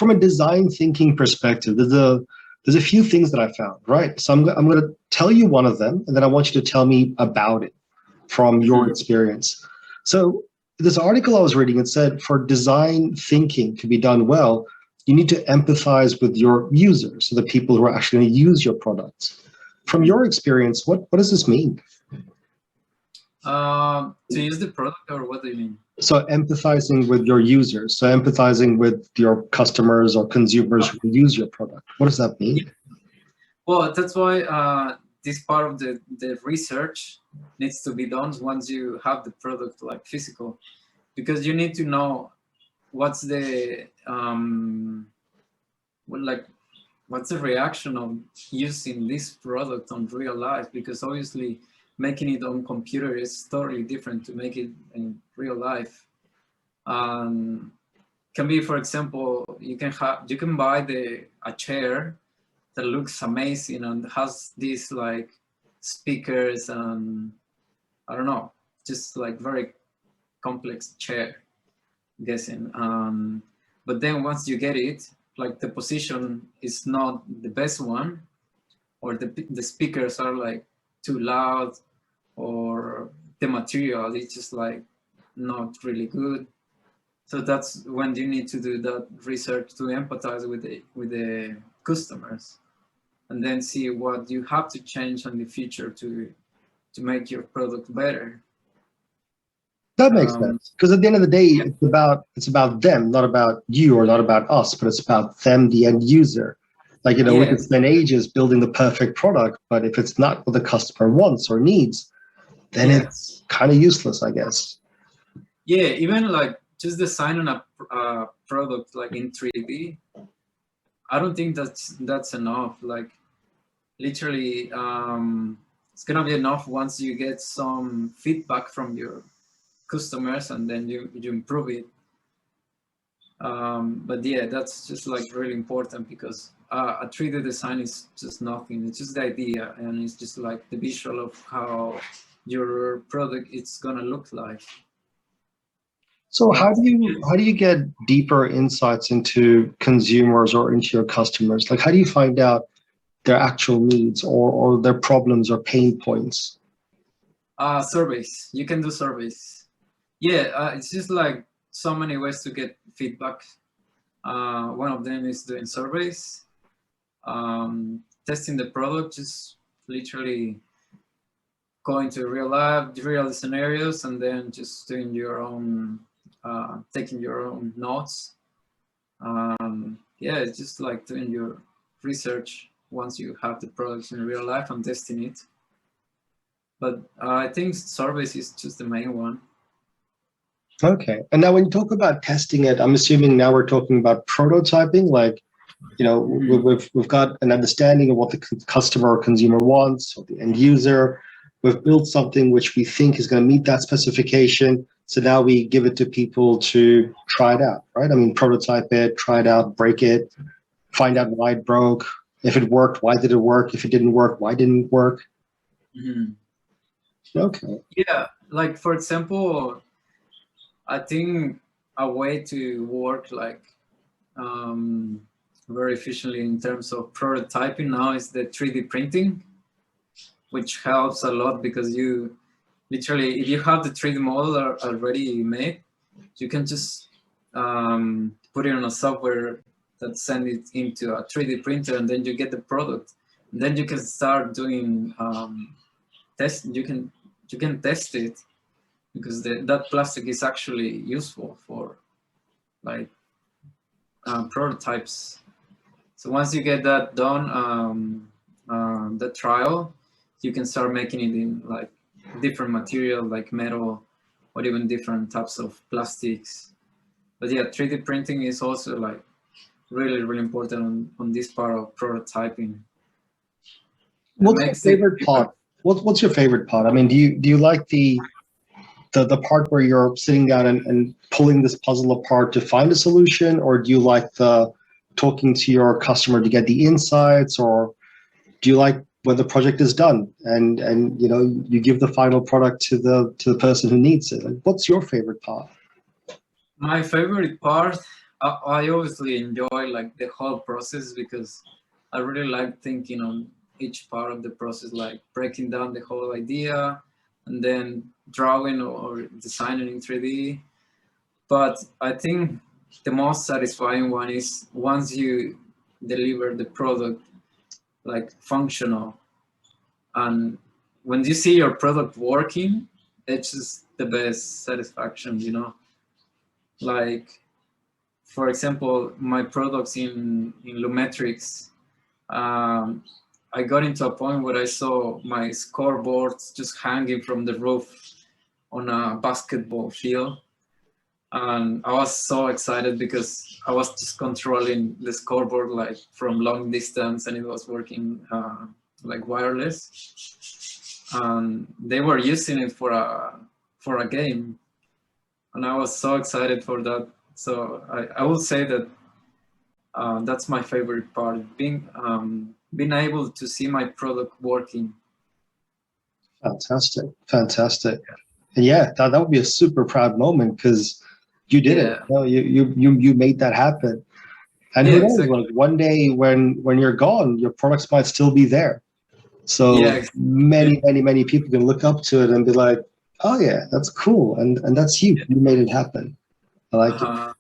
from a design thinking perspective, there's a few things that I found, right? So I'm going to tell you one of them, and then I want you to tell me about it from your experience. So this article I was reading, it said for design thinking to be done well, you need to empathize with your users, so the people who are actually going to use your products. From your experience, what does this mean? To use the product, or what do you mean? So empathizing with your users, so empathizing with your customers or consumers who use your product. What does that mean? Yeah. Well, that's why this part of the research needs to be done once you have the product like physical, because you need to know what's the what's the reaction of using this product on real life, because obviously making it on computer is totally different to make it in real life. Can be, for example, you can buy a chair that looks amazing and has these like speakers and I don't know, just like very complex chair, I'm guessing. But then once you get it, like the position is not the best one, or the speakers are like too loud, or the material is just like not really good. So that's when you need to do that research to empathize with the customers, and then see what you have to change in the future to make your product better. That makes sense, because at the end of the day, Yeah. it's about them, not about you or not about us, but it's about them, the end user. Like, we Yes. could spend ages building the perfect product, but if it's not what the customer wants or needs, then it's kind of useless, I guess. Yeah, even like just designing a product like in 3D, I don't think that's enough. Like literally, it's gonna be enough once you get some feedback from your customers, and then you improve it. But yeah, that's just like really important, because a 3D design is just nothing. It's just the idea, and it's just like the visual of how your product it's gonna look like. So how do you get deeper insights into consumers or into your customers? Like, how do you find out their actual needs or their problems or pain points? Surveys. You can do surveys. Yeah, it's just like so many ways to get feedback. One of them is doing surveys, testing the product, just literally going to real scenarios, and then just doing your own, taking your own notes. Yeah, it's just like doing your research once you have the products in real life and testing it. But I think surveys is just the main one. Okay. And now when you talk about testing it, I'm assuming now we're talking about prototyping, like, we've got an understanding of what the customer or consumer wants, or the end user. We've built something which we think is going to meet that specification. So now we give it to people to try it out, right? I mean, prototype it, try it out, break it, find out why it broke. If it worked, why did it work? If it didn't work, why didn't it work? Okay. Yeah, like for example, I think a way to work like very efficiently in terms of prototyping now is the 3D printing, which helps a lot, because you literally, if you have the 3D model already made, you can just put it on a software that send it into a 3D printer, and then you get the product. And then you can start doing test. You can test it, because that plastic is actually useful for like prototypes. So once you get that done, the trial, you can start making it in like different material like metal, or even different types of plastics. But yeah, 3D printing is also like really important on this part of prototyping. What's your favorite part? What's your favorite part? I mean, do you like the part where you're sitting down and pulling this puzzle apart to find a solution, or do you like the talking to your customer to get the insights, or do you like when the project is done and you give the final product to the person who needs it? Like, what's your favorite part? My favorite part, I obviously enjoy like the whole process because I really like thinking on each part of the process, like breaking down the whole idea and then drawing or designing in 3D. But I think the most satisfying one is once you deliver the product like functional, and when you see your product working, it's just the best satisfaction, you know. Like for example, my products in Lumetrics, um, I got into a point where I saw my scoreboards just hanging from the roof on a basketball field. And I was so excited because I was just controlling the scoreboard like from long distance, and it was working like wireless. And they were using it for a game, and I was so excited for that. So I will say that that's my favorite part, being able to see my product working. Fantastic, fantastic. And yeah, that would be a super proud moment because you did it. Yeah, You know, you made that happen. And yeah, who knows, exactly. like one day when you're gone, your products might still be there. So Yeah, many people can look up to it and be like, oh yeah, that's cool. And that's you. You made it happen. I like it.